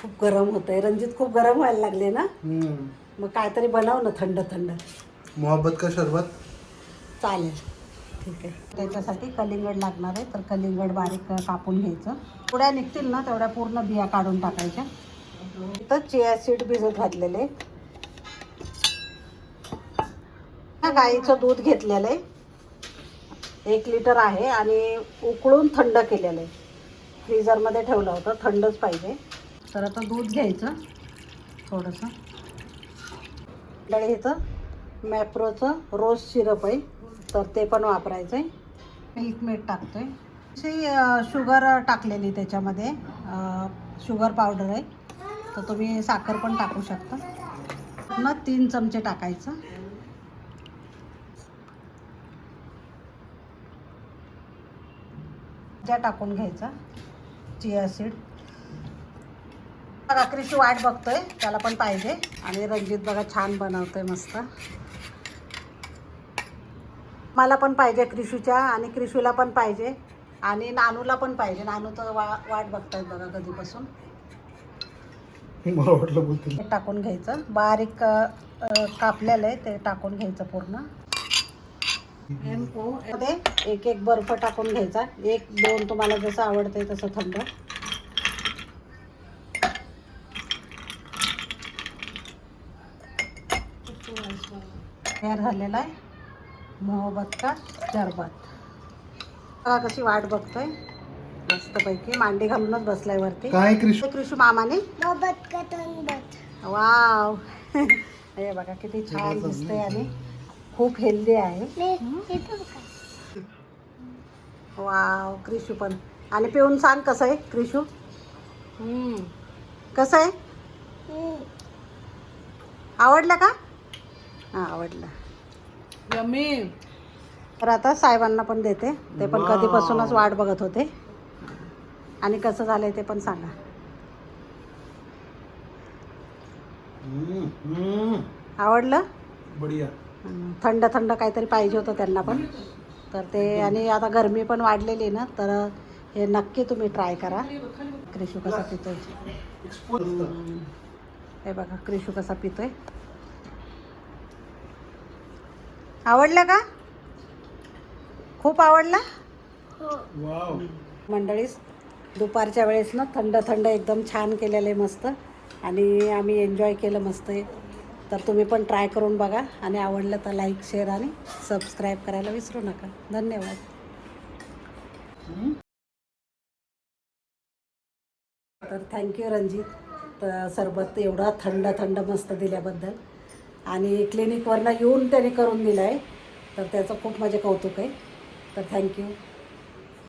खूप गरम होतंय रणजित, खूप गरम व्हायला लागले ना. मग काहीतरी बनव ना थंड थंड. मोहब्बत का शरबत चालेल, ठीक आहे. त्याच्यासाठी कलिंगड लागणार आहे, तर कलिंगड बारीक कापून घ्यायचं. थोड्या निघतील ना तेवढ्या पूर्ण बिया काढून टाकायच्या. इथं चिया सीड भिजत घातलेले. गाईचं दूध घेतलेलं आहे, 1 लिटर आहे आणि उकळून थंड केलेलं आहे. फ्रीझरमध्ये ठेवलं होतं, थंडच पाहिजे. तर आता दूध घ्यायचं थोडंसं. इथं मॅप्रोचं रोज सिरप आहे, तर ते पण वापरायचं आहे. मिल्क मेड टाकतोय. शुगर टाकलेली त्याच्यामध्ये, शुगर पावडर आहे, तर तुम्ही साखर पण टाकू शकता. पुन्हा 3 चमचे टाकायचं. ज्या टाकून घ्यायचा चिया सीड. बघा क्रिशू वाट बघतोय, त्याला पण पाहिजे. आणि रणजित बघा छान बनवतोय मस्त. मला पण पाहिजे क्रिशूच्या, आणि क्रिशूला पण पाहिजे, आणि नानूला पण पाहिजे. नानू तर वाट बघतायत बघा कधीपासून. मला वाटलं बोलतील. हे टाकून घ्यायचं, बारीक कापलेलं आहे ते टाकून घ्यायचं पूर्ण. मध्ये एक एक बर्फ टाकून घ्यायचा, 1-2 तुम्हाला जसं आवडतंय तसं थंड. तयार झालेला आहे मोहब्बत का शरबत. बघा कशी वाट बघतोय मस्तपैकी, मांडी घालूनच बसलाय वरती. काय क्रिशू? क्रिशू मामाने मोहब्बत का शरबत. वाव हे बघा किती छान दिसतंय आणि खूप हेल्दी आहे. वाव क्रिशू पण. आणि पिऊन सांग कसं आहे क्रिशू, कसं आहे, आवडलं का? हां आवडलं. यम्मी. तर आता साहेबांना पण देते, ते पण कधीपासूनच वाट बघत होते. आणि कसं झालंय ते पण सांगा. आवडलं? बढिया. थंड थंड काहीतरी पाहिजे होतं त्यांना पण, तर ते. आणि आता गरमी पण वाढलेली ना, तर हे नक्की तुम्ही ट्राय करा. क्रिशू कसा पितोय, हे बघा क्रिशू कसा पितोय. आवडलं का? खूप आवडला. मंडळीच दुपारच्या वेळेस ना थंड थंड एकदम छान केलेलं आहे मस्त, आणि आम्ही एन्जॉय केलं मस्त आहे. तर तुम्ही पण ट्राय करून बघा, आणि आवडलं तर लाईक, शेअर आणि सबस्क्राईब करायला विसरू नका. धन्यवाद. तर थँक्यू रणजित, तर सरबत एवढा थंड थंड मस्त दिल्याबद्दल. आणि क्लिनिकवरनं येऊन त्याने करून दिलं आहे, तर त्याचं खूप माझे कौतुक आहे. तर थँक्यू.